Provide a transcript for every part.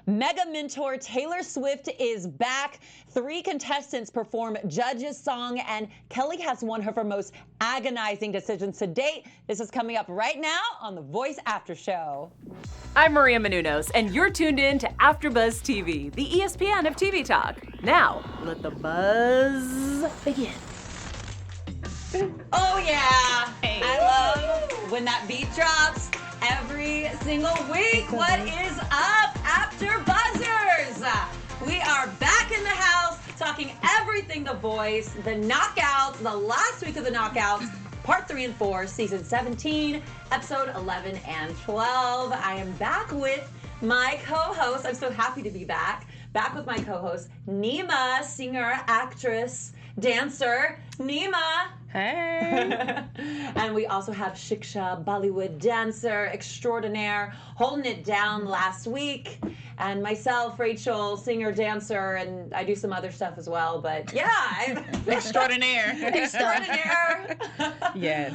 Mega mentor Taylor Swift is back. 3 contestants perform Judge's song, and Kelly has one of her most agonizing decisions to date. This is coming up right now on the Voice After Show. I'm Maria Menounos, and you're tuned in to AfterBuzz TV, the ESPN of TV talk. Now, let the buzz begin. Oh yeah, I love when that beat drops every single week. What is up, AfterBuzzers? We are back in the house talking everything The Voice, the knockouts, the last week of the knockouts, part 3 and 4, season 17, episode 11 and 12. I am back with my co-host. I'm so happy to be back. Back with my co-host, Neema, singer, actress, dancer. Neema. Hey. And we also have Shiksha, Bollywood dancer extraordinaire, holding it down last week. And myself, Rachel, singer, dancer, and I do some other stuff as well. But yeah, Extraordinaire. Extraordinaire. Yes.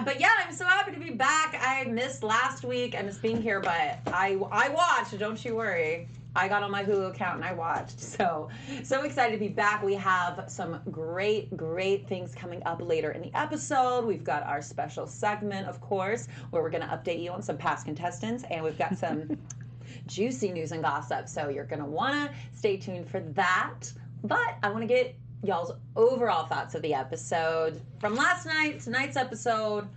But yeah, I'm so happy to be back. I missed last week. I missed being here, but I watched. Don't you worry. I got on my Hulu account and I watched. So excited to be back. We have some great things coming up later in the episode. We've got our special segment, of course, where we're going to update you on some past contestants, and we've got some juicy news and gossip. So you're going to want to stay tuned for that. But I want to get y'all's overall thoughts of the episode from last night, tonight's episode.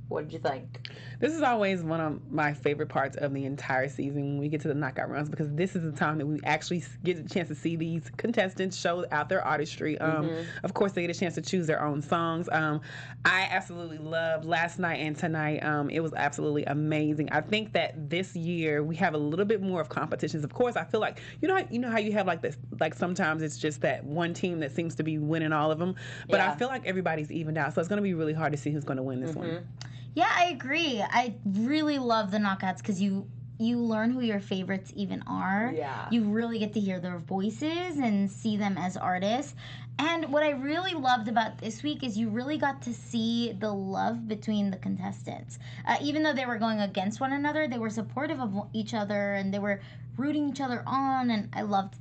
What did you think? This is always one of my favorite parts of the entire season when we get to the knockout rounds, because this is the time that we actually get a chance to see these contestants show out their artistry. Of course, they get a chance to choose their own songs. I absolutely loved last night and tonight. It was absolutely amazing. I think that this year we have a little bit more of competitions. Of course, I feel like you know how you have like this, like sometimes it's just that one team that seems to be winning all of them. But I feel like everybody's evened out, so it's going to be really hard to see who's going to win this one. Yeah, I agree. I really love the knockouts because you learn who your favorites even are. Yeah. You really get to hear their voices and see them as artists. And what I really loved about this week is you really got to see the love between the contestants. Even though they were going against one another, they were supportive of each other and they were rooting each other on, and I loved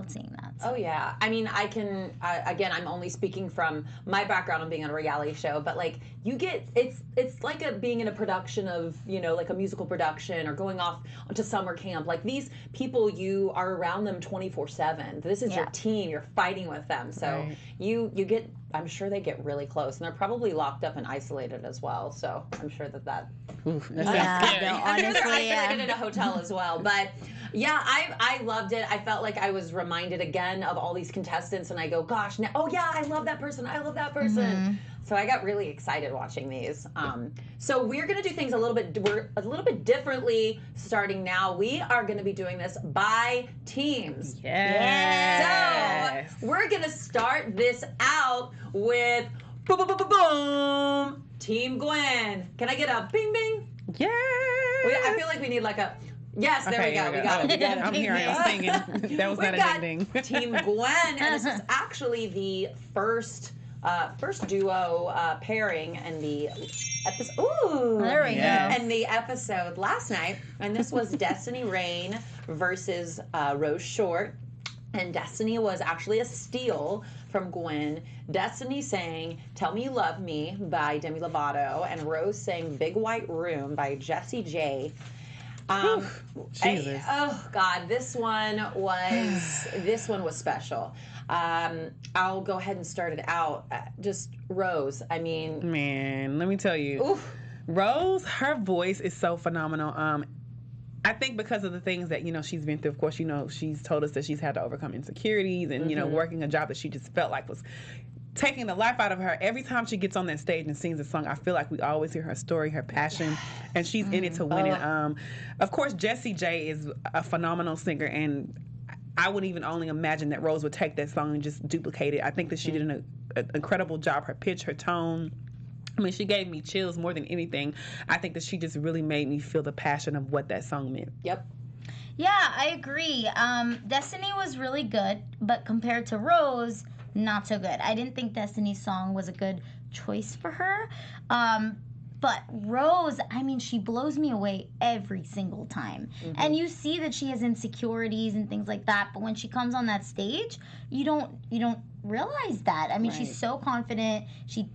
seeing that. So. Oh yeah, I mean, again, I'm only speaking from my background on being on a reality show, but like you get, it's like being in a production of, like a musical production or going off to summer camp. Like these people, you are around them 24/7. This is your team. You're fighting with them, so you get. I'm sure they get really close, and they're probably locked up and isolated as well. So I'm sure that. Oof, that Yeah, scary. I'm sure they're isolated in a hotel as well, but. Yeah, I loved it. I felt like I was reminded again of all these contestants, and I go, gosh, I love that person. I love that person. So I got really excited watching these. So we're gonna do things a little bit differently starting now. We are gonna be doing this by teams. Yes. So we're gonna start this out with boom, Team Gwen. Can I get a bing bing? Yay! I feel like we need like a. Yes, there we go. We got it. I'm hearing us singing. That was not a ding ding. Team Gwen, and this is actually the first duo pairing in the episode. Ooh, there we go. And the episode last night, and this was Destiny Rain versus Rose Short, and Destiny was actually a steal from Gwen. Destiny sang "Tell Me You Love Me" by Demi Lovato, and Rose sang "Big White Room" by Jessie J. Jesus. Oh God, this one was special. I'll go ahead and start it out. Just Rose. I mean, man, let me tell you, Rose, her voice is so phenomenal. I think because of the things that she's been through. Of course, she's told us that she's had to overcome insecurities and working a job that she just felt like was taking the life out of her. Every time she gets on that stage and sings a song, I feel like we always hear her story, her passion, and she's in it to win it. Of course, Jessie J is a phenomenal singer, and I would even only imagine that Rose would take that song and just duplicate it. I think that she did an incredible job. Her pitch, her tone. I mean, she gave me chills more than anything. I think that she just really made me feel the passion of what that song meant. Yep. Yeah, I agree. Destiny was really good, but compared to Rose, not so good. I didn't think Destiny's song was a good choice for her. But Rose, I mean, she blows me away every single time. And you see that she has insecurities and things like that, but when she comes on that stage, you don't realize that. I mean, she's so confident. She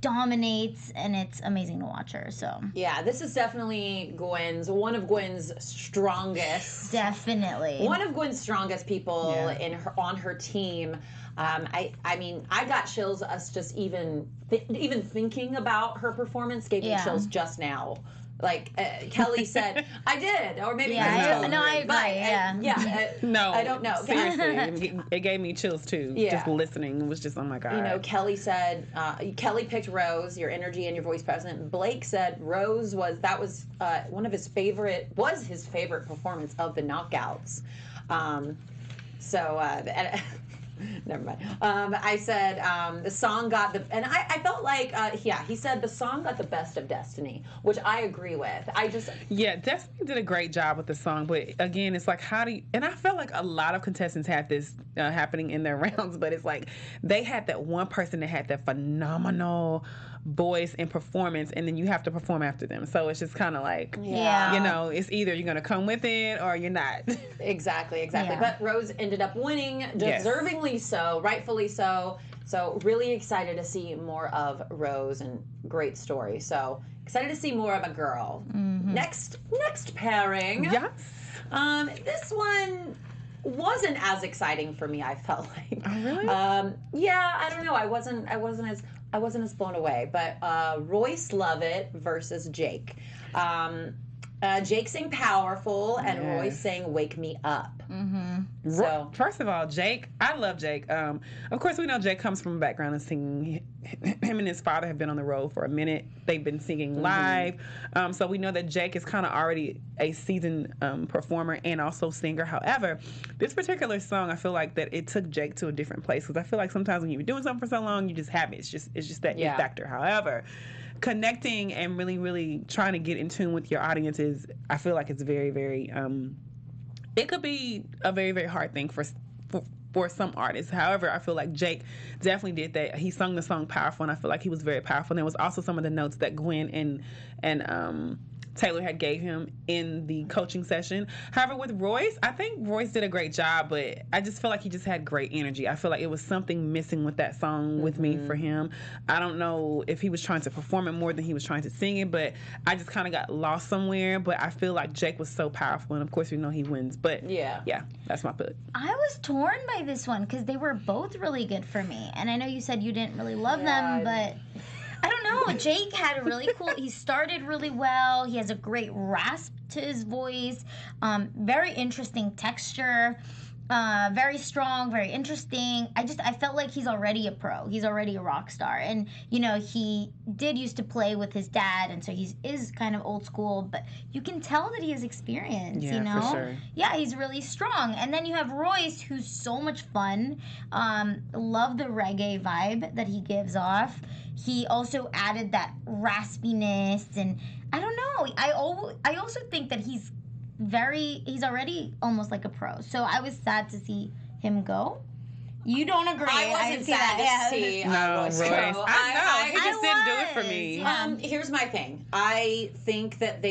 dominates, and it's amazing to watch her. So yeah, this is definitely one of Gwen's strongest. Definitely one of Gwen's strongest people on her team. I mean, I got chills. Us just even thinking about her performance gave me chills just now. Like Kelly said, I did, or maybe I agree. No, I don't know. Seriously, it gave me chills too. Yeah. Just listening, it was just, oh my god. You know, Kelly said, Kelly picked Rose, your energy and your voice present. Blake said Rose was one of his favorite performance of the knockouts. Never mind. I said the song got and I felt like he said the song got the best of Destiny, which I agree with. Destiny did a great job with the song, but again, it's like and I felt like a lot of contestants had this happening in their rounds, but it's like they had that one person that had that phenomenal voice and performance, and then you have to perform after them. So it's just kind of like, you know, it's either you're going to come with it or you're not. Exactly. Yeah. But Rose ended up winning, deservingly so, rightfully so. So really excited to see more of Rose, and great story. So excited to see more of a girl. Next pairing. Yes. This one wasn't as exciting for me, I felt like. Oh, really? Yeah, I don't know. I wasn't as blown away. But Royce Love It versus Jake. Jake sang Powerful, and Royce sang Wake Me Up. So, first of all, Jake, I love Jake. Of course, we know Jake comes from a background of singing. Him and his father have been on the road for a minute. They've been singing live. So we know that Jake is kind of already a seasoned performer and also singer. However, this particular song, I feel like that it took Jake to a different place, because I feel like sometimes when you've been doing something for so long, you just have it. It's just that it factor. However, connecting and really, really trying to get in tune with your audience I feel like it's very, very, it could be a very, very hard thing for some artists. However, I feel like Jake definitely did that. He sung the song Powerful, and I feel like he was very powerful. And there was also some of the notes that Gwen and Taylor had gave him in the coaching session. However, with Royce, I think Royce did a great job, but I just feel like he just had great energy. I feel like it was something missing with that song with me for him. I don't know if he was trying to perform it more than he was trying to sing it, but I just kind of got lost somewhere. But I feel like Jake was so powerful, and of course we know he wins. But yeah, that's my pick. I was torn by this one because they were both really good for me. And I know you said you didn't really love them, but I don't know. Jake had a really cool, he started really well. He has a great rasp to his voice. Very interesting texture. Very strong, very interesting. I felt like he's already a pro. He's already a rock star. And, you know, he did used to play with his dad, and so he is kind of old school, but you can tell that he has experience, you know? For sure. Yeah, he's really strong. And then you have Royce, who's so much fun. Love the reggae vibe that he gives off. He also added that raspiness, and I don't know. I also think that he's already almost like a pro. So I was sad to see him go. You don't agree. I wasn't sad to see Royce. I know. He just didn't do it for me. Yeah. Here's my thing. I think that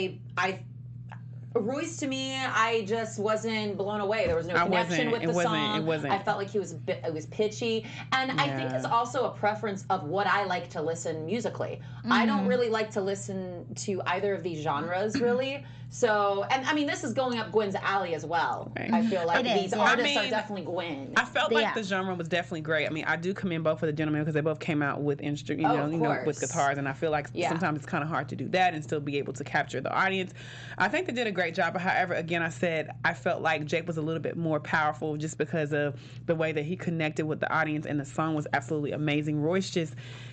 Royce, to me, I just wasn't blown away. There was no connection with the song. It wasn't. I felt like it was pitchy. And I think it's also a preference of what I like to listen musically. I don't really like to listen to either of these genres, really. So, and I mean, this is going up Gwen's alley as well. Right. I feel like these artists are definitely Gwen. I felt like the genre was definitely great. I mean, I do commend both of the gentlemen because they both came out with with guitars, and I feel like sometimes it's kind of hard to do that and still be able to capture the audience. I think they did a great job. But however, again, I felt like Jake was a little bit more powerful just because of the way that he connected with the audience, and the song was absolutely amazing. Royce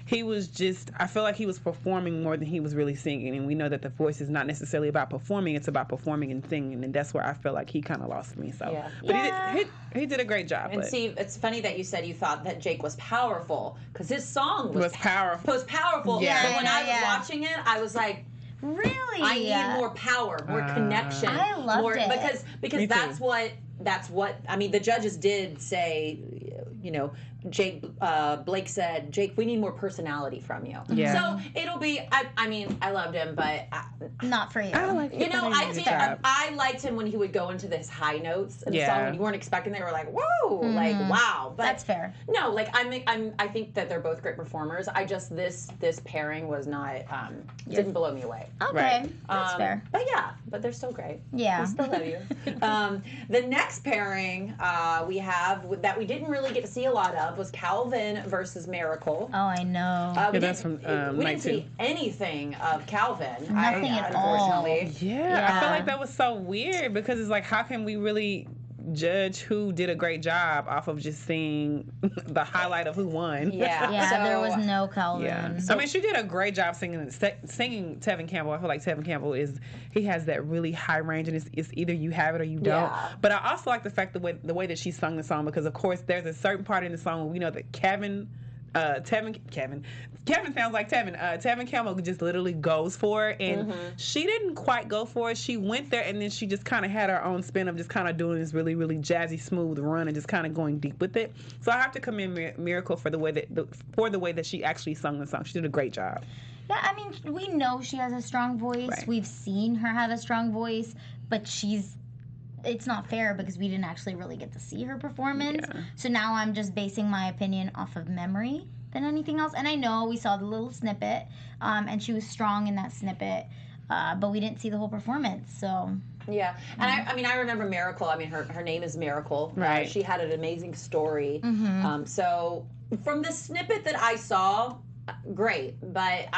I feel like he was performing more than he was really singing, and we know that the voice is not necessarily about performing, it's about performing and singing, and that's where I feel like he kind of lost me. So, but he did a great job. And see, it's funny that you said you thought that Jake was powerful, because his song was powerful. It was powerful. Yeah. But when I was watching it, I was like, really? I need more power, more connection. I loved it. Because that's what I mean, the judges did say, Blake said, Jake, we need more personality from you. Yeah. So it'll be, I mean, I loved him, but not for you. I like you know, I liked him when he would go into this high notes in the song when you weren't expecting. They were like, whoa, like wow. But that's fair. No, like I think that they're both great performers. I just this pairing was not didn't blow me away. Okay, that's fair. But they're still great. Yeah, we still love you. The next pairing we have that we didn't really get to see a lot of was Calvin versus Miracle. Oh, I know. That's from we didn't see anything of Calvin. Nothing at all. Yeah, I feel like that was so weird because it's like, how can we really judge who did a great job off of just seeing the highlight of who won? Yeah, so, there was no Calvin. Yeah. So, I mean, she did a great job singing Tevin Campbell. I feel like Tevin Campbell he has that really high range, and it's either you have it or you don't. Yeah. But I also like the fact the way that she sung the song, because of course there's a certain part in the song where we know that Kevin sounds like Tevin. Tevin Campbell just literally goes for it, and she didn't quite go for it. She went there, and then she just kind of had her own spin of just kind of doing this really, really jazzy, smooth run, and just kind of going deep with it. So I have to commend Miracle for the way that she actually sung the song. She did a great job. Yeah, I mean, we know she has a strong voice. Right. We've seen her have a strong voice, but it's not fair because we didn't actually really get to see her performance. Yeah. So now I'm just basing my opinion off of memory than anything else. And I know we saw the little snippet, and she was strong in that snippet, but we didn't see the whole performance. So yeah, and I remember Miracle. I mean, her name is Miracle. Right. She had an amazing story. So from the snippet that I saw, great. But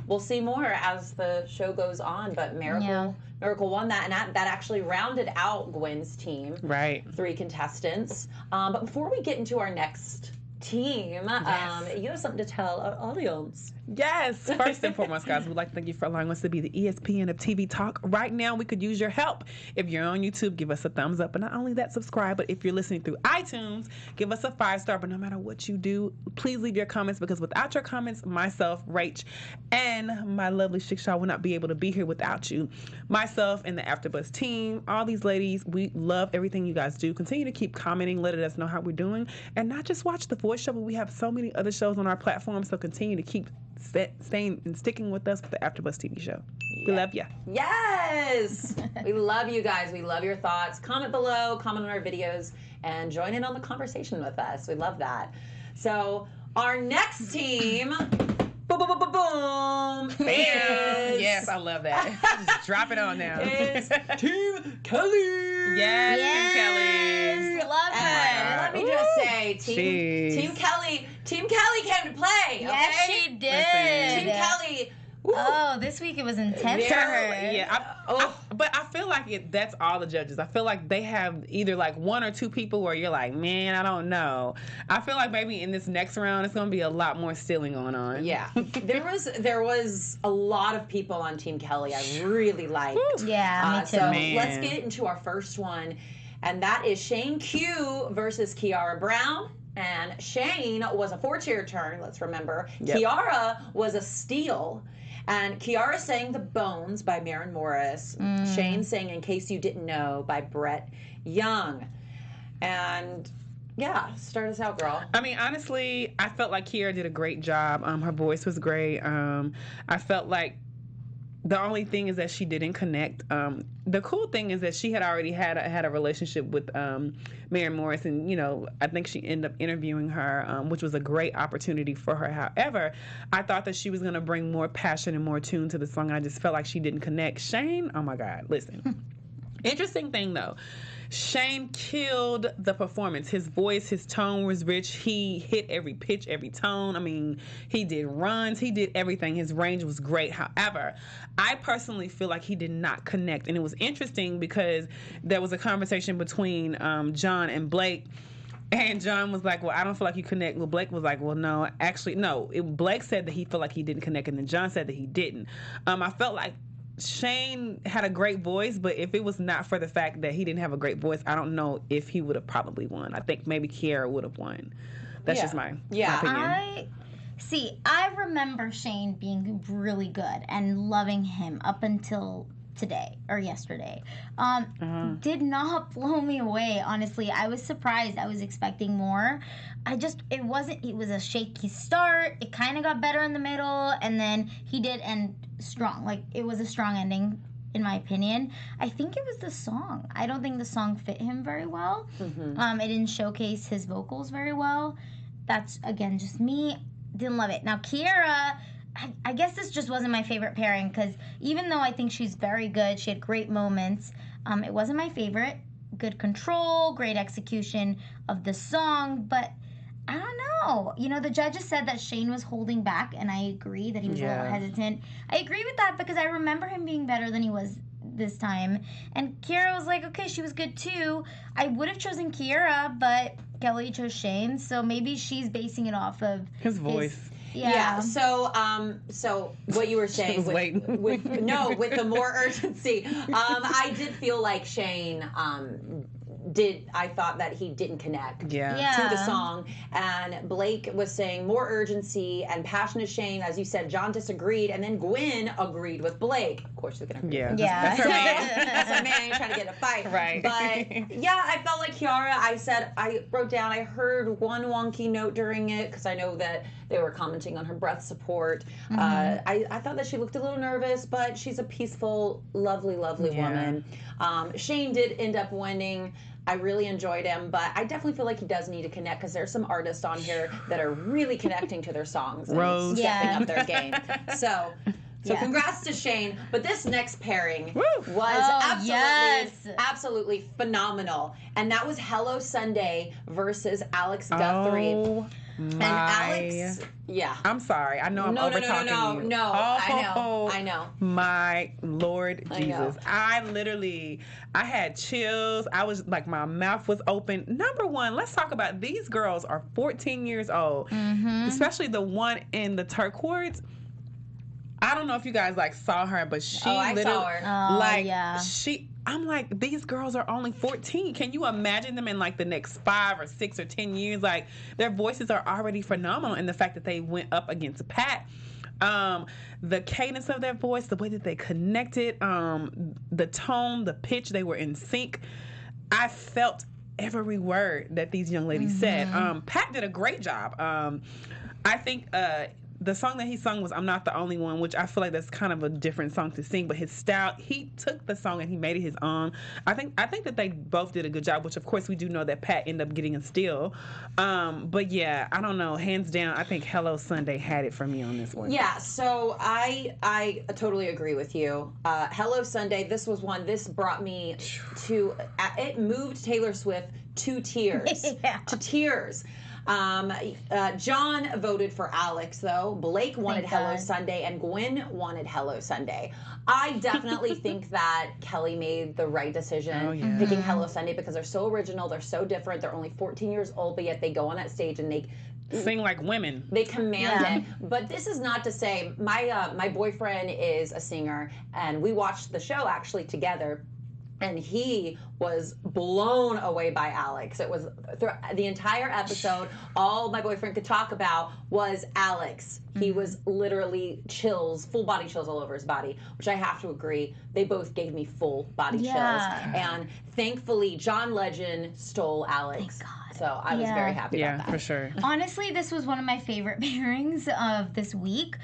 we'll see more as the show goes on. But Miracle won that, and that actually rounded out Gwen's team. Right. 3 contestants. But before we get into our next team, you have something to tell our audience. Yes. First and foremost, guys, we'd like to thank you for allowing us to be the ESPN of TV talk. Right now, we could use your help. If you're on YouTube, give us a thumbs up. But not only that, subscribe. But if you're listening through iTunes, give us a 5-star. But no matter what you do, please leave your comments, because without your comments, myself, Rach, and my lovely Shiksha will not be able to be here without you. Myself and the AfterBuzz team, all these ladies, we love everything you guys do. Continue to keep commenting, letting us know how we're doing. And not just watch The Voice Show, but we have so many other shows on our platform. So continue to keep staying and sticking with us with the AfterBuzz TV show. We love you. Yes! We love you guys. We love your thoughts. Comment below, comment on our videos, and join in on the conversation with us. We love that. So our next team, boom, is... Yes, I love that. Just drop it on now. Is Team Kelly. Yes, Team Kelly. Love her. Let me just say, Team Kelly came to play. Yes, okay? she did. Team Kelly. Woo. Oh, this week it was intense for her. Yeah, but I feel like that's all the judges. I feel like they have either like 1 or 2 people where you're like, man, I don't know. I feel like maybe in this next round it's going to be a lot more stealing going on. Yeah, there was a lot of people on Team Kelly I really liked. Yeah, me too. So let's get into our first one, and that is Shane Q versus Kiara Brown. And Shane was a 4-chair turn, let's remember. Yep. Kiara was a steal. And Kiara sang The Bones by Maren Morris. Shane sang In Case You Didn't Know by Brett Young. And yeah, start us out, girl. I mean, honestly, I felt like Kiara did a great job. Her voice was great. I felt like the only thing is that she didn't connect. The cool thing is that she had already had a relationship with Maren Morris, and I think she ended up interviewing her, which was a great opportunity for her. However, I thought that she was going to bring more passion and more tune to the song. I just felt like she didn't connect. Shane, oh my God, listen. Interesting thing though. Shane killed the performance. His voice, his tone was rich. He hit every pitch, every tone. I mean, he did runs. He did everything. His range was great. However, I personally feel like he did not connect. And it was interesting because there was a conversation between John and Blake. And John was like, well, I don't feel like you connect. Well, Blake was like, well, no, actually, no. Blake said that he felt like he didn't connect. And then John said that he didn't. I felt like Shane had a great voice, but if it was not for the fact that he didn't have a great voice, I don't know if he would have probably won. I think maybe Kiara would have won. That's just my opinion. I remember Shane being really good and loving him up until today or yesterday. Did not blow me away, honestly. I was surprised. I was expecting more. It was a shaky start. It kind of got better in the middle, and then he did end strong. Like, it was a strong ending, in my opinion. I think it was the song. I don't think the song fit him very well. It didn't showcase his vocals very well. That's, again, just me. Didn't love it. Now, Kiara, I guess this just wasn't my favorite pairing, because even though I think she's very good, she had great moments, it wasn't my favorite. Good control, great execution of the song, but I don't know. You know, the judges said that Shane was holding back, and I agree that he was a little hesitant. I agree with that because I remember him being better than he was this time. And Kiara was like, okay, she was good too. I would have chosen Kiara, but Kelly chose Shane, so maybe she's basing it off of his voice. Yeah. So what you were saying with the more urgency, I did feel like Shane I thought that he didn't connect to the song, and Blake was saying more urgency and passion to Shane. As you said, John disagreed, and then Gwen agreed with Blake. Of course, they're gonna agree. That's her man. That's her man. You're trying to get in a fight, right? But yeah, I felt like Kiara. I wrote down. I heard one wonky note during it because I know that they were commenting on her breath support. I thought that she looked a little nervous, but she's a peaceful, lovely woman. Shane did end up winning. I really enjoyed him, but I definitely feel like he does need to connect because there's some artists on here that are really connecting to their songs and stepping up their game. So congrats to Shane. But this next pairing was absolutely phenomenal. And that was Hello Sunday versus Alex Guthrie. And Alex, I'm sorry. I know I'm over talking you. No, I know. My Lord Jesus. I had chills. I was like, my mouth was open. Number one, let's talk about these girls are 14 years old, especially the one in the turquoise. I don't know if you guys saw her, but she saw her. I'm like, these girls are only 14. Can you imagine them in the next 5 or 6 or 10 years? Like, their voices are already phenomenal, and the fact that they went up against Pat, the cadence of their voice, the way that they connected, the tone, the pitch, they were in sync. I felt every word that these young ladies said. Pat did a great job. I think the song that he sung was I'm Not the Only One, which I feel like that's kind of a different song to sing, but his style, he took the song and he made it his own. I think that they both did a good job, which of course we do know that Pat ended up getting a steal. But yeah, I don't know, hands down, I think Hello Sunday had it for me on this one. Yeah, so I totally agree with you. Hello Sunday, this brought me to, it moved Taylor Swift to tears. To tears. John voted for Alex, though. Blake wanted Hello Sunday, and Gwen wanted Hello Sunday. I definitely think that Kelly made the right decision picking Hello Sunday because they're so original, they're so different, they're only 14 years old, but yet they go on that stage and they sing like women. They command it. But this is not to say, my boyfriend is a singer, and we watched the show actually together. And he was blown away by Alex. It was the entire episode. All my boyfriend could talk about was Alex. He was literally chills, full body chills all over his body, which I have to agree. They both gave me full body chills. And thankfully, John Legend stole Alex. Thank God. So I was very happy about that. Yeah, for sure. Honestly, this was one of my favorite pairings of this week.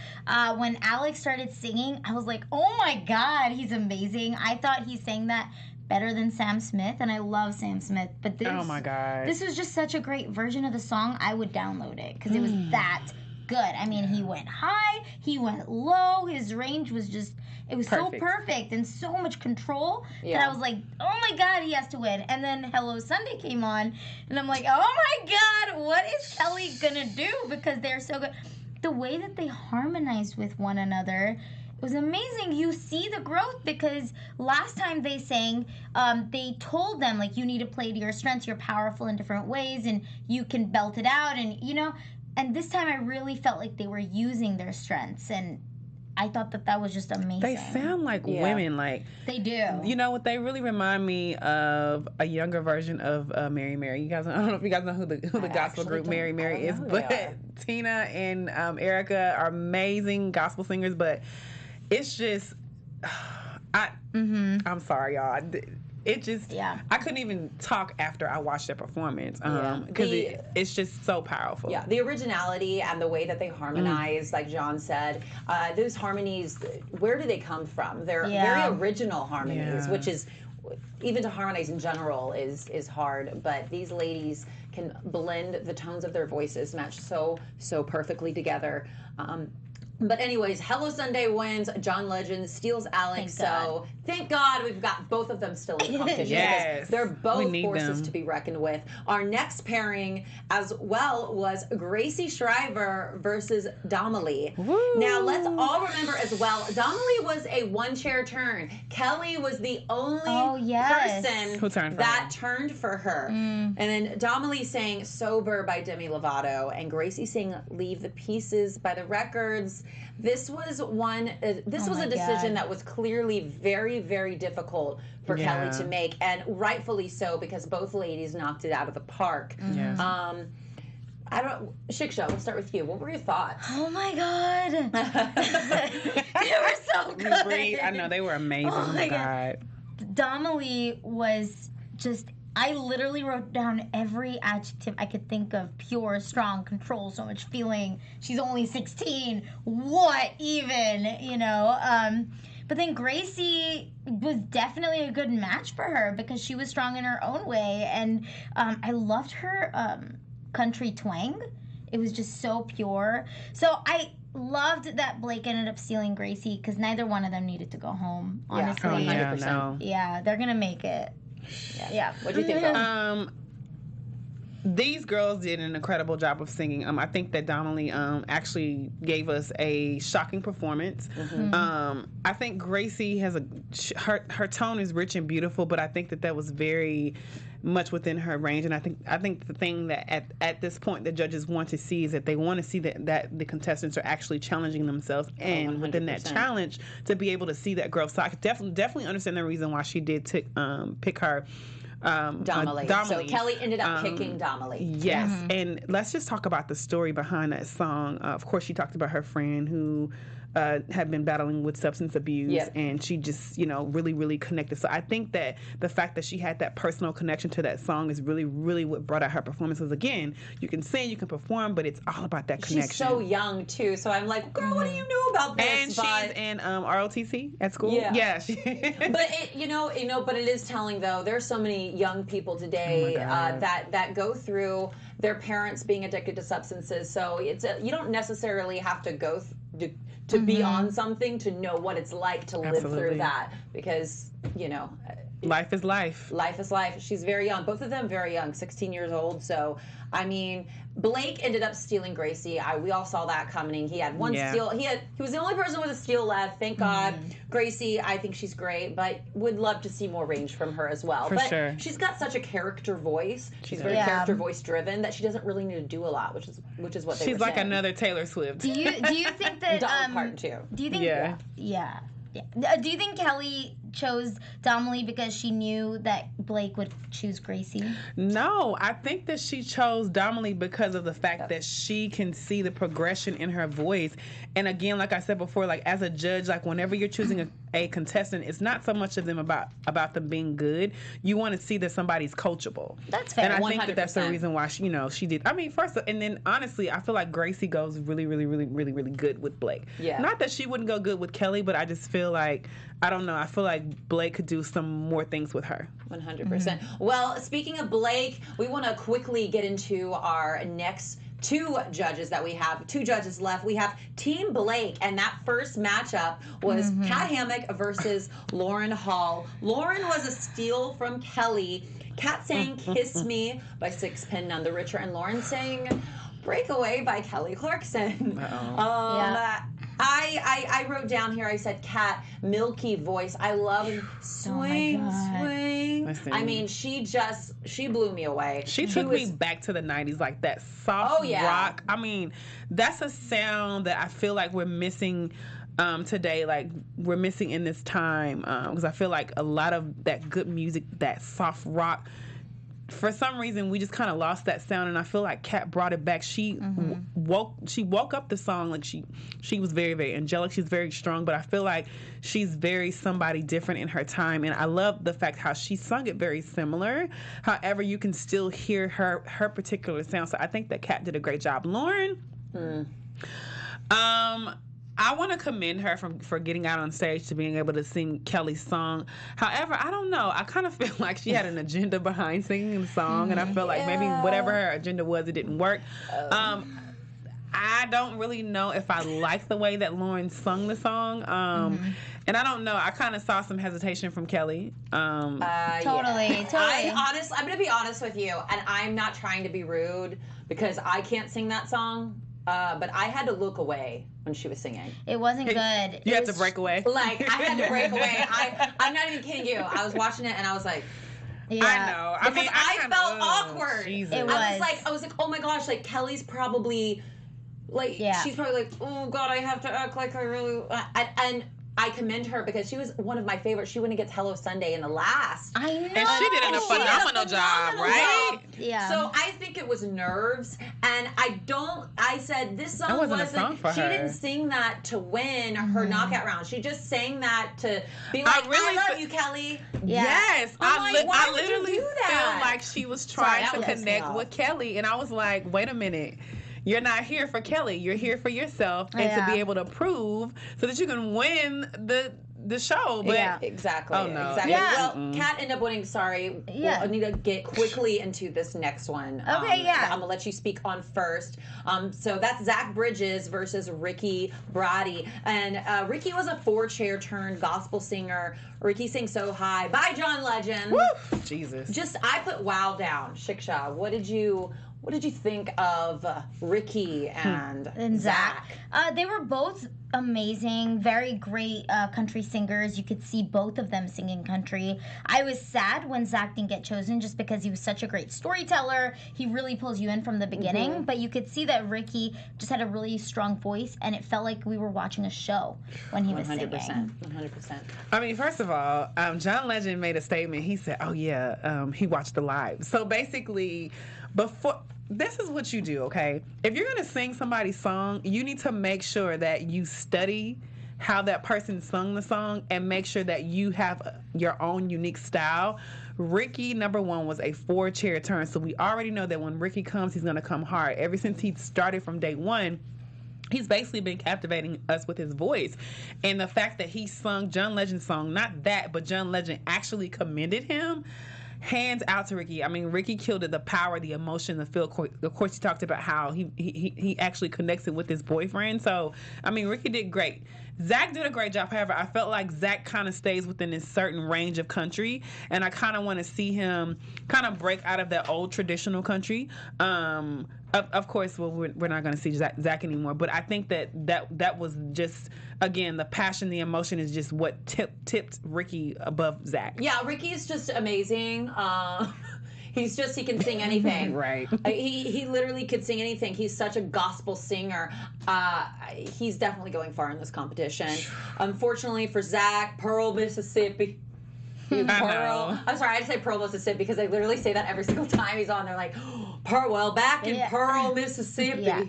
When Alex started singing, I was like, oh my God, he's amazing. I thought he sang that better than Sam Smith, and I love Sam Smith. But this, oh my God, this was just such a great version of the song. I would download it because it was that good. I mean, he went high, he went low, his range was just, it was so perfect and so much control that I was like, oh my God, he has to win. And then Hello Sunday came on, and I'm like, oh my God, what is Kelly gonna do? Because they're so good. The way that they harmonized with one another, it was amazing. You see the growth because last time they sang, they told them, you need to play to your strengths, you're powerful in different ways, and you can belt it out, and, and this time I really felt like they were using their strengths, and I thought that was just amazing. They sound like women, they do. You know what? They really remind me of a younger version of Mary Mary. You guys, I don't know if you guys know who the gospel group Mary Mary is, but Tina and Erica are amazing gospel singers. But it's just, I'm sorry, y'all. It just, I couldn't even talk after I watched that performance because it's just so powerful. Yeah, the originality and the way that they harmonize, like John said, those harmonies, where do they come from? They're very original harmonies, which is, even to harmonize in general is hard, but these ladies can blend the tones of their voices, match so perfectly together. But anyways, Hello Sunday wins. John Legend steals Alex. Thank God we've got both of them still in the competition. Yes. They're both forces them to be reckoned with. Our next pairing as well was Gracie Shriver versus Donnelly. Woo. Now let's all remember as well, Donnelly was a one-chair turn. Kelly was the only person who turned for that turned for her. And then Donnelly sang Sober by Demi Lovato and Gracie sang Leave the Pieces by the Records. This was a decision that was clearly very, very difficult for Kelly to make, and rightfully so, because both ladies knocked it out of the park. Shiksha, we'll start with you. What were your thoughts? Oh my God. They were so good. I know, they were amazing. Oh my God. Donnelly was just, I literally wrote down every adjective I could think of. Pure, strong, control, so much feeling. She's only 16. What even, you know? But then Gracie was definitely a good match for her because she was strong in her own way. And I loved her country twang. It was just so pure. So I loved that Blake ended up stealing Gracie because neither one of them needed to go home, honestly. Yeah, 100%. Yeah, they're going to make it. Yeah. What do you think of? These girls did an incredible job of singing. I think that Donnelly actually gave us a shocking performance. I think Gracie has her tone is rich and beautiful, but I think that was very much within her range. And I think the thing that at this point the judges want to see is that they want to see that the contestants are actually challenging themselves, and within that challenge to be able to see that growth. So I could definitely understand the reason why she did pick her. Donnelly. So Kelly ended up picking Donnelly. Yes, and let's just talk about the story behind that song. Of course, she talked about her friend who had been battling with substance abuse, and she just, really, really connected. So I think that the fact that she had that personal connection to that song is really, really what brought out her performance. Because again, you can sing, you can perform, but it's all about that connection. She's so young too, so I'm like, girl, what do you know about this? And she's in ROTC at school. Yeah. But but it is telling though. There's so many young people today that go through their parents being addicted to substances. So you don't necessarily have to go to be on something to know what it's like to live through that, because life is life. Life is life. She's very young. Both of them very young, 16 years old. So, I mean, Blake ended up stealing Gracie. We all saw that coming. He had one steal. He was the only person with a steal left. Thank God. Gracie, I think she's great, but would love to see more range from her as well. For sure. She's got such a character voice. She's very character voice driven that she doesn't really need to do a lot, which is what they were saying. She's like another Taylor Swift. Do you think that Dolly Parton too? Do you think do you think Kelly chose Donnelly because she knew that Blake would choose Gracie? No, I think that she chose Donnelly because of the fact that she can see the progression in her voice. And again, like I said before, like as a judge, like whenever you're choosing a contestant, it's not so much of them about them being good. You want to see that somebody's coachable. That's fair. And I 100%. think that's the reason why she did. I mean, first, and then honestly, I feel like Gracie goes really, really, really, really, really good with Blake. Yeah. Not that she wouldn't go good with Kelly, but I just feel like, I don't know, I feel like Blake could do some more things with her. 100%. Well, speaking of Blake, we want to quickly get into our next two judges that we have. Two judges left. We have Team Blake, and that first matchup was Kat Hammock versus Lauren Hall. Lauren was a steal from Kelly. Kat sang Kiss Me by Sixpence None the Richer, and Lauren sang Breakaway by Kelly Clarkson. I wrote down here, I said, Kat, milky voice. I love swing. Listen. I mean, she blew me away. She took me back to the 90s, like that soft rock. I mean, that's a sound that I feel like we're missing today, like we're missing in this time, because I feel like a lot of that good music, that soft rock, for some reason we just kind of lost that sound, and I feel like Kat brought it back. She woke up the song like she was very, very angelic. She's very strong, but I feel like she's very somebody different in her time, and I love the fact how she sung it very similar. However, you can still hear her particular sound. So I think that Kat did a great job. Lauren, I want to commend her for getting out on stage to being able to sing Kelly's song. However, I don't know. I kind of feel like she had an agenda behind singing the song, and I feel like maybe whatever her agenda was, it didn't work. I don't really know if I like the way that Lauren sung the song. And I don't know. I kind of saw some hesitation from Kelly. Totally. I'm going to be honest with you, and I'm not trying to be rude because I can't sing that song. But I had to look away when she was singing. It wasn't good. You had to break away? Like, I had to break away. I'm not even kidding you. I was watching it and I was like, yeah. I know. I mean, I felt awkward. Jesus. I was like, oh my gosh, like Kelly's probably, like, she's probably like, oh God, I have to act like I really, and I commend her because she was one of my favorites. She went against Hello Sunday in the last. I know. And she did a phenomenal job, right? Yeah. So I think it was nerves. And I said this song wasn't a song for she her. didn't sing that to win her knockout round. She just sang that to be like, I love you, Kelly. Yeah. Yes. Why would literally you do that? feel like she was trying to connect with Kelly. And I was like, wait a minute. You're not here for Kelly. You're here for yourself and to be able to prove so that you can win the show. But exactly. Oh no. Exactly. Yeah. Well, Kat ended up winning. Sorry. Yeah. I need to get quickly into this next one. Okay. I'm gonna let you speak on first. So that's Zack Bridges versus Ricky Brady, and Ricky was a 4-chair turned gospel singer. Ricky Sings So High by John Legend. Woo! Jesus. I put wow down. Shiksha, what did you think of Ricky and Zack? They were both amazing, very great country singers. You could see both of them singing country. I was sad when Zack didn't get chosen just because he was such a great storyteller. He really pulls you in from the beginning, but you could see that Ricky just had a really strong voice, and it felt like we were watching a show when he was singing. 100%. I mean, first of all, John Legend made a statement. He said, oh yeah, he watched the live. So basically, this is what you do, okay? If you're going to sing somebody's song, you need to make sure that you study how that person sung the song and make sure that you have your own unique style. Ricky, number one, was a 4-chair turn, so we already know that when Ricky comes, he's going to come hard. Ever since he started from day one, he's basically been captivating us with his voice. And the fact that he sung John Legend's song, not that, but John Legend actually commended him. Hands out to Ricky. I mean, Ricky killed it, the power, the emotion, the feel. Of course, he talked about how he actually connects it with his boyfriend. So, I mean, Ricky did great. Zack did a great job. However, I felt like Zack kind of stays within this certain range of country, and I kind of want to see him kind of break out of that old traditional country. Of course, well, we're not going to see Zack anymore, but I think that was just, again, the passion, the emotion is just what tipped Ricky above Zack. Yeah, Ricky's just amazing. He can sing anything. Right. He literally could sing anything. He's such a gospel singer. He's definitely going far in this competition. Unfortunately for Zack, Pearl, Mississippi. Pearl. I'm sorry, I just say Pearl, Mississippi because they literally say that every single time he's on. They're like, Pearl, well, back in Pearl, Mississippi. Yeah.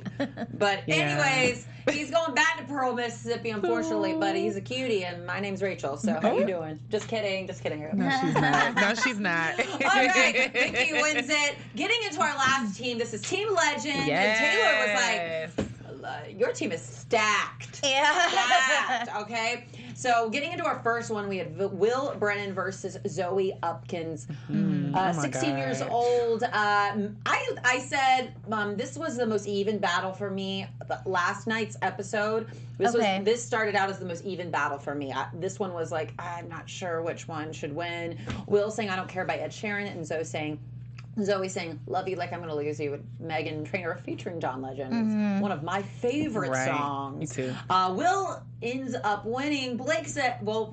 But anyways, he's going back to Pearl, Mississippi, unfortunately, but he's a cutie, and my name's Rachel, so how you doing? Just kidding. No, she's not. No, she's not. All right, Vicky wins it. Getting into our last team, this is Team Legend, and Taylor was like, your team is stacked. Yeah. Stacked, okay? So getting into our first one, we had Will Brennan versus Zoe Upkins. 16 years old. I said this was the most even battle for me. Last night's episode, this started out as the most even battle for me. This one was like, I'm not sure which one should win. Will saying I Don't Care by Ed Sheeran, and Zoe saying Love You Like I'm Gonna Lose You with Megan Trainor featuring John Legend. It's one of my favorite songs. Me too. Will ends up winning. Blake said, well,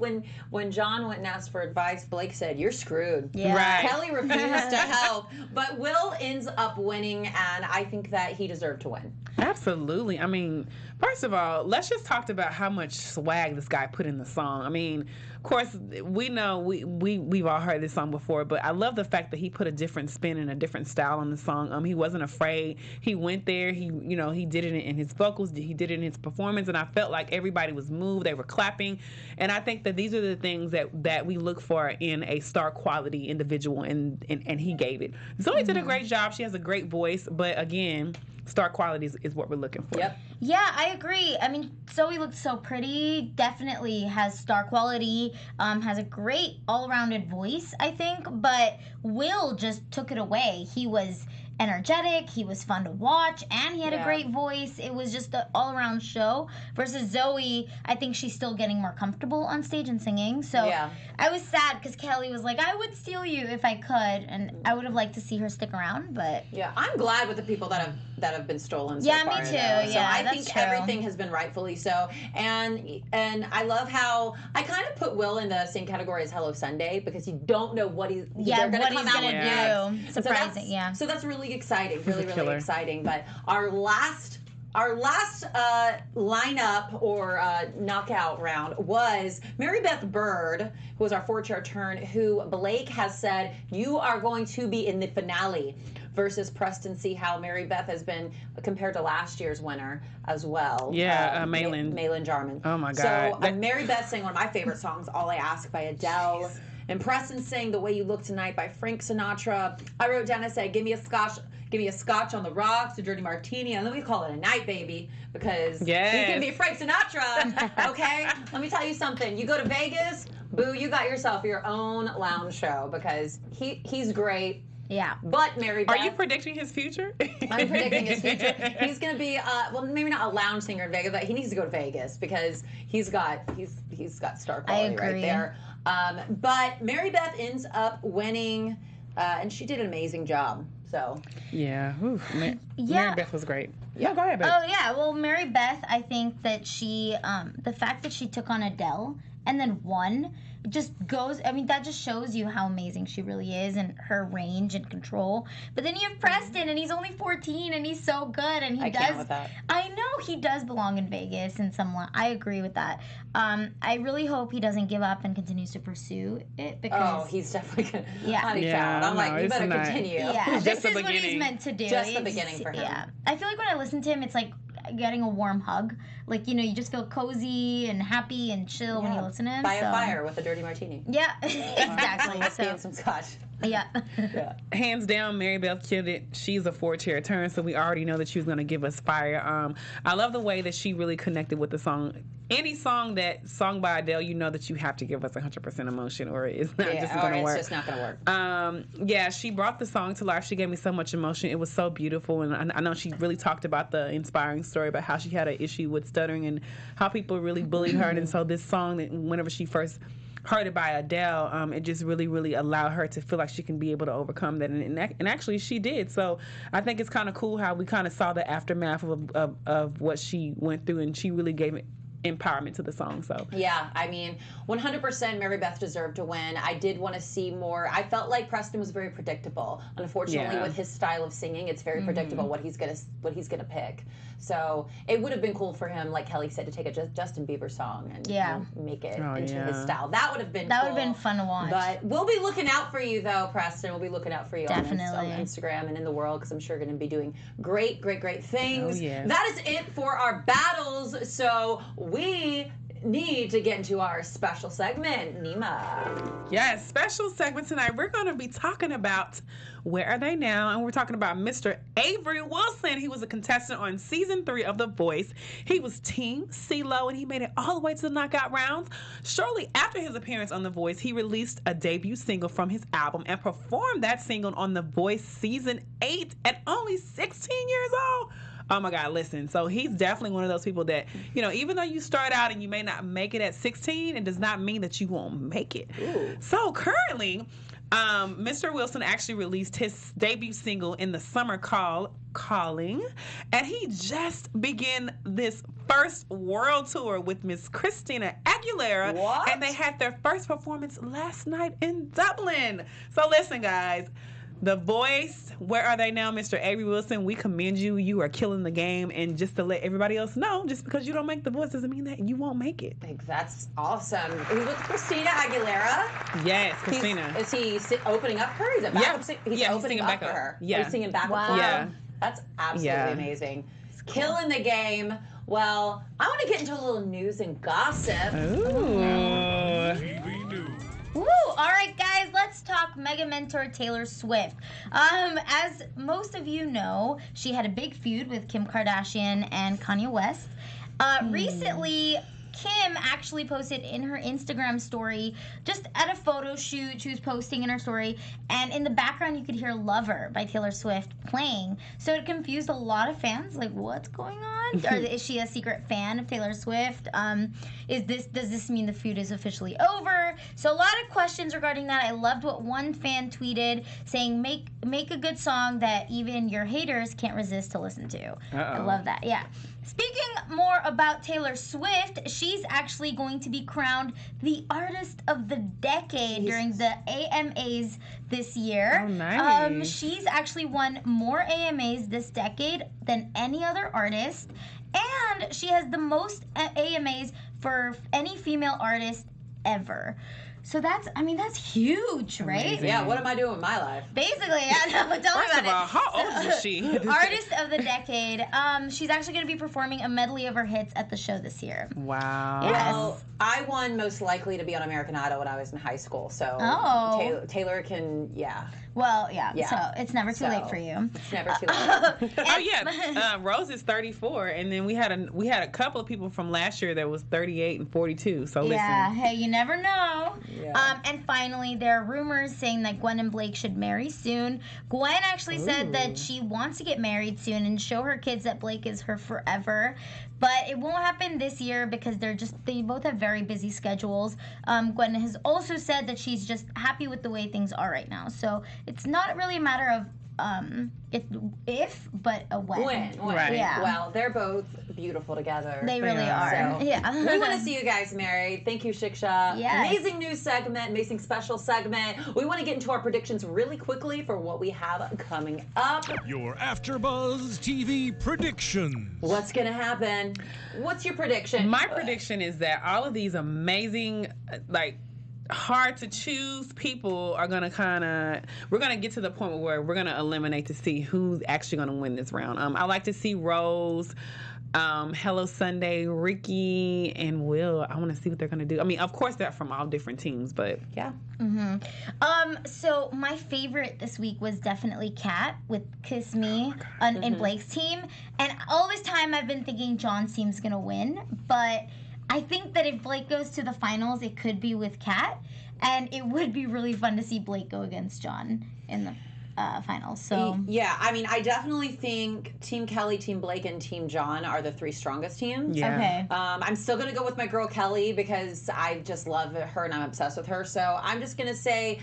when John went and asked for advice, Blake said, you're screwed. Yeah. Right. Kelly refused to help, but Will ends up winning, and I think that he deserved to win. Absolutely. I mean, first of all, let's just talk about how much swag this guy put in the song. I mean, course, we know we've all heard this song before, but I love the fact that he put a different spin and a different style on the song. He wasn't afraid. He went there. He did it in his vocals. He did it in his performance, and I felt like everybody was moved. They were clapping, and I think that these are the things that we look for in a star quality individual, and he gave it. Zoe did a great job. She has a great voice, but again, star quality is what we're looking for. Yep. Yeah, I agree. I mean, Zoe looked so pretty. Definitely has star quality. Has a great all-rounded voice, I think. But Will just took it away. He was energetic, he was fun to watch, and he had a great voice. It was just an all-around show. Versus Zoe, I think she's still getting more comfortable on stage and singing. So I was sad because Kelly was like, I would steal you if I could, and I would have liked to see her stick around. But I'm glad with the people that have been stolen so far. Me too. Though. So I that's think true. everything has been rightfully so, and I love how I kind of put Will in the same category as Hello Sunday, because you don't know what they're going to come out with next. Surprising, So that's really exciting, really exciting. But our last lineup or knockout round was Mary Beth Bird, who was our 4-chair turn, who Blake has said you are going to be in the finale, versus Preston. See how Mary Beth has been compared to last year's winner as well. Malin Jarman. Oh my God. So Mary Beth sang one of my favorite songs, All I Ask by Adele. Jeez. And Preston sang The Way You Look Tonight by Frank Sinatra. I wrote down, I said, give me a scotch on the rocks, a dirty martini, and then we call it a night, baby, because you can be Frank Sinatra, okay? Let me tell you something. You go to Vegas, boo, you got yourself your own lounge show, because he's great. Yeah. But Mary Beth. Are you predicting his future? I'm predicting his future. He's going to be, maybe not a lounge singer in Vegas, but he needs to go to Vegas, because he's got star quality right there. But Mary Beth ends up winning, and she did an amazing job. So Mary Beth was great. Yeah, go ahead, Beth. Oh yeah, well, Mary Beth, I think that she, the fact that she took on Adele and then won, it just goes, I mean, that just shows you how amazing she really is and her range and control. But then you have Preston, and he's only 14, and he's so good, and he can't with that. I know he does belong in Vegas in some. I agree with that. I really hope he doesn't give up and continues to pursue it, because he's definitely gonna. I'm like, you better continue. Yeah, this is what he's meant to do. Just the beginning for him. Yeah, I feel like when I listen to him, it's like getting a warm hug. Like, you just feel cozy and happy and chill when you listen to him. By a fire with a dirty martini. Yeah, exactly. And some scotch. Yeah. Hands down, Mary Beth killed it. She's a 4-chair turn, so we already know that she was going to give us fire. I love the way that she really connected with the song. Any song sung by Adele, you know that you have to give us 100% emotion, or it's not just going to work. It's just not going to work. She brought the song to life. She gave me so much emotion. It was so beautiful, and I know she really talked about the inspiring story about how she had an issue with stuttering and how people really bullied her. And so this song, that whenever she first heard it by Adele, it just really, really allowed her to feel like she can be able to overcome that. And actually she did. So I think it's kind of cool how we kind of saw the aftermath of what she went through, and she really gave it empowerment to the song. So yeah, I mean, 100% Mary Beth deserved to win. I did want to see more. I felt like Preston was very predictable. Unfortunately, with his style of singing, it's very predictable what he's gonna pick. So it would have been cool for him, like Kelly said, to take a Justin Bieber song and make it into his style. That would have been would have been fun to watch. But we'll be looking out for you, though, Preston. We'll be looking out for you on Definitely. Instagram and in the world, because I'm sure you're going to be doing great, great, great things. Oh, yes. That is it for our battles. So we need to get into our special segment, Neema. Yes, special segment tonight. We're going to be talking about Where Are They Now? And we're talking about Mr. Avery Wilson. He was a contestant on season 3 of The Voice. He was Team CeeLo, and he made it all the way to the knockout rounds. Shortly after his appearance on The Voice, he released a debut single from his album and performed that single on The Voice season 8 at only 16 years old. Oh my God, listen. So he's definitely one of those people that, even though you start out and you may not make it at 16, it does not mean that you won't make it. Ooh. So currently, Mr. Wilson actually released his debut single in the summer called Calling, and he just began this first world tour with Miss Christina Aguilera. What? And they had their first performance last night in Dublin. So listen, guys. The Voice, where are they now, Mr. Avery Wilson? We commend you. You are killing the game. And just to let everybody else know, just because you don't make The Voice doesn't mean that you won't make it. That's awesome. He's with Christina Aguilera. Yes, Christina. Is he opening up for her? Is it back up? He's opening up for her. Yeah. He's singing back Wow. up for her. Yeah. That's absolutely amazing. Killing the game. Well, I want to get into a little news and gossip. Ooh. Woo! All right, guys, let's talk mega mentor Taylor Swift. As most of you know, she had a big feud with Kim Kardashian and Kanye West. Recently, Kim actually posted in her Instagram story, just at a photo shoot, she was posting in her story, and in the background you could hear Lover by Taylor Swift playing. So it confused a lot of fans, like, what's going on? Or is she a secret fan of Taylor Swift? Does this mean the feud is officially over? So a lot of questions regarding that. I loved what one fan tweeted, saying, make a good song that even your haters can't resist to listen to. I love that, yeah. Speaking more about Taylor Swift, she's actually going to be crowned the Artist of the Decade during the AMAs this year. Oh, nice. She's actually won more AMAs this decade than any other artist, and she has the most AMAs for any female artist ever. So that's huge, right? Amazing. Yeah, what am I doing with my life? Basically, I know. Tell me First about of all, it. how old is she? Artist of the Decade. She's actually going to be performing a medley of her hits at the show this year. Wow. Yes. Well, I won Most Likely to be on American Idol when I was in high school, so Taylor can, Well, yeah. Yeah. So it's never too late So, for you. It's never too late. Oh yeah, Rose is 34, and then we had a couple of people from last year that was 38 and 42. So listen. Yeah, hey, you never know. Yeah. And finally, there are rumors saying that Gwen and Blake should marry soon. Gwen actually said that she wants to get married soon and show her kids that Blake is her forever. But it won't happen this year because they both have very busy schedules. Gwen has also said that she's just happy with the way things are right now. So it's not really a matter of if, but a when. When. Right. Yeah. Well, they're both beautiful together. They really are. So, Yeah. we want to see you guys married. Thank you, Shiksha. Yes. Amazing news segment, amazing special segment. We want to get into our predictions really quickly for what we have coming up. Your AfterBuzz TV predictions. What's going to happen? What's your prediction? My prediction is that all of these amazing, hard to choose people are gonna we're gonna get to the point where we're gonna eliminate to see who's actually gonna win this round. I like to see Rose, Hello Sunday, Ricky, and Will. I want to see what they're gonna do. I mean, of course they're from all different teams, but yeah. So my favorite this week was definitely Kat with Kiss Me in Blake's team. And all this time I've been thinking John's team's gonna win, but I think that if Blake goes to the finals, it could be with Kat, and it would be really fun to see Blake go against John in the finals. So yeah, I mean, I definitely think Team Kelly, Team Blake, and Team John are the three strongest teams. Yeah. Okay. I'm still gonna go with my girl Kelly because I just love her and I'm obsessed with her. So I'm just gonna say,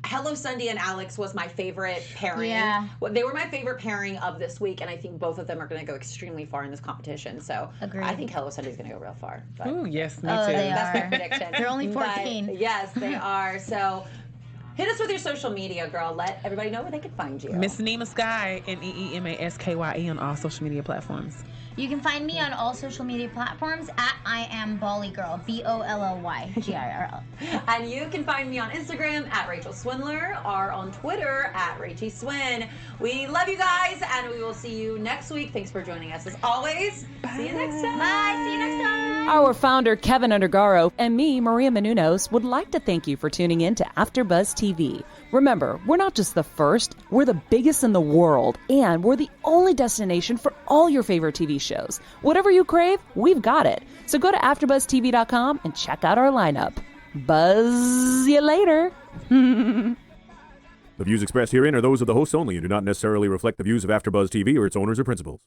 Hello Sunday and Alex was my favorite pairing. Yeah. They were my favorite pairing of this week, and I think both of them are gonna go extremely far in this competition. So Agreed. I think Hello Sunday's gonna go real far. But Ooh, yes, me Oh, too. they that's my are. prediction. They're only But 14. yes, they are. So hit us with your social media, girl. Let everybody know where they can find you. Miss Neema Skye, NeemaSkye on all social media platforms. You can find me on all social media platforms at I am Bollygirl, BOLLYGIRL. And you can find me on Instagram at Rachel Swindler or on Twitter at Rachie Swin. We love you guys, and we will see you next week. Thanks for joining us as always. See you next time. Bye. See you next time. Our founder, Kevin Undergaro, and me, Maria Menounos, would like to thank you for tuning in to AfterBuzz TV. Remember, we're not just the first, we're the biggest in the world, and we're the only destination for all your favorite TV shows. Whatever you crave, we've got it. So go to AfterBuzzTV.com and check out our lineup. Buzz you later. The views expressed herein are those of the hosts only and do not necessarily reflect the views of AfterBuzz TV or its owners or principals.